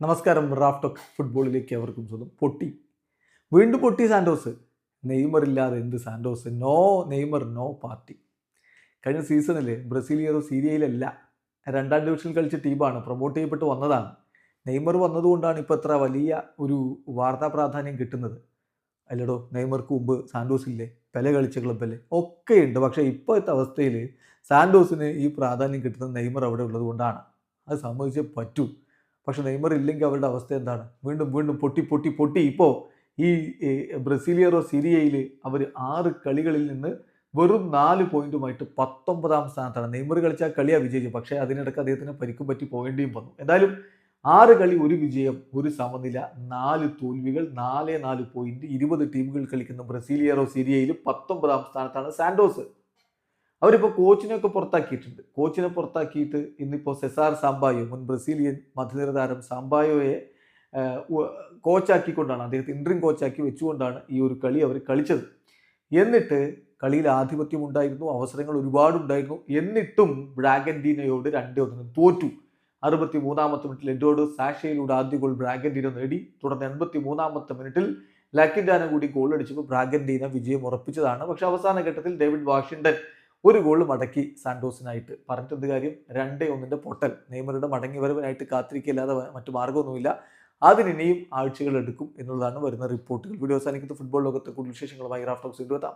നമസ്കാരം. റാഫ്റ്റോക്ക് ഫുട്ബോളിലേക്ക് അവർക്കും സ്വന്തം. വീണ്ടും പൊട്ടി സാന്റോസ്. നെയ്മർ ഇല്ലാതെ എന്ത് Santos? No Neymar, no party. കഴിഞ്ഞ സീസണിൽ ബ്രസീലിയറോ സീരിയയിലല്ല, രണ്ടാം ഡിവിഷനിൽ കളിച്ച ടീമാണ്, പ്രൊമോട്ട് ചെയ്യപ്പെട്ട് വന്നതാണ്. നെയ്മർ വന്നതുകൊണ്ടാണ് ഇപ്പോൾ എത്ര വലിയ ഒരു വാർത്താ പ്രാധാന്യം കിട്ടുന്നത്. അല്ലടോ, നെയ്മർക്ക് മുമ്പ് സാന്റോസ് ഇല്ലേ? പെലെ കളിച്ച ക്ലബ്ബല്ലേ? ഒക്കെ ഉണ്ട്. പക്ഷേ ഇപ്പോഴത്തെ അവസ്ഥയിൽ സാന്റോസിന് ഈ പ്രാധാന്യം കിട്ടുന്നത് നെയ്മർ അവിടെ ഉള്ളത് കൊണ്ടാണ്. അത് സമ്മതിച്ചേ പറ്റൂ. പക്ഷെ നെയ്മർ ഇല്ലെങ്കിൽ അവരുടെ അവസ്ഥ എന്താണ്? വീണ്ടും വീണ്ടും പൊട്ടി പൊട്ടി പൊട്ടി. ഇപ്പോൾ ഈ ബ്രസീലിയറോ സീരിയയിൽ അവർ 6 കളികളിൽ നിന്ന് വെറും 4 പോയിന്റുമായിട്ട് 19ാം സ്ഥാനത്താണ്. നെയ്മർ കളിച്ച കളിയാണ് വിജയിച്ചത്. പക്ഷേ അതിനിടയ്ക്ക് അദ്ദേഹത്തിന് പരിക്കും പറ്റി പോകേണ്ടിയും വന്നു. എന്തായാലും 6 കളി, 1 വിജയം, 1 സമനില, 4 തോൽവികൾ, 4 പോയിന്റ്, 20 ടീമുകൾ കളിക്കുന്ന ബ്രസീലിയറോ സീരിയയിൽ 19ാം സ്ഥാനത്താണ് സാന്റോസ്. അവരിപ്പോൾ കോച്ചിനെയൊക്കെ പുറത്താക്കിയിട്ടുണ്ട്. കോച്ചിനെ പുറത്താക്കിയിട്ട് ഇന്നിപ്പോൾ സെസാർ സാമ്പായോ, മുൻ ബ്രസീലിയൻ മധ്യനിര താരം സാമ്പായോയെ കോച്ചാക്കിക്കൊണ്ടാണ്, അദ്ദേഹത്തെ ഇൻട്രീം കോച്ചാക്കി വെച്ചുകൊണ്ടാണ് ഈ ഒരു കളി അവർ കളിച്ചത്. എന്നിട്ട് കളിയിൽ ആധിപത്യം ഉണ്ടായിരുന്നു, അവസരങ്ങൾ ഒരുപാടുണ്ടായിരുന്നു. എന്നിട്ടും ബ്രാഗന്റീനയോട് 2-1 തോറ്റു. 63ാമത്തെ മിനിറ്റിൽ എഡ്വാർഡോ സാഷയിലൂടെ ആദ്യ ഗോൾ ബ്രാഗന്റീന നേടി. തുടർന്ന് 83ാമത്തെ മിനിറ്റിൽ ലാക്കിൻഡാന കൂടി ഗോൾ അടിച്ചപ്പോൾ ബ്രാഗന്റീന വിജയം ഉറപ്പിച്ചതാണ്. പക്ഷെ അവസാന ഘട്ടത്തിൽ ഡേവിഡ് വാഷിംഗ്ടൺ ഒരു ഗോൾ മടക്കി സാന്റോസിനായിട്ട്. പറഞ്ഞിട്ടെന്ത് കാര്യം? 2-1 പൊട്ടൽ. നെയ്മറുടെ മടങ്ങി വരവിനായിട്ട് കാത്തിരിക്കല്ലാതെ മറ്റു മാർഗ്ഗമൊന്നുമില്ല. അതിനിയും ആഴ്ചകൾ എടുക്കും എന്നുള്ളതാണ് വരുന്ന റിപ്പോർട്ടുകൾ. വീഡിയോ അവസാനിക്കുന്ന ഫുട്ബോൾ ലോകത്തെ കൂടുതൽ വിശേഷങ്ങളുമായി റാഫ്റ്റോക്സ് എത്താം.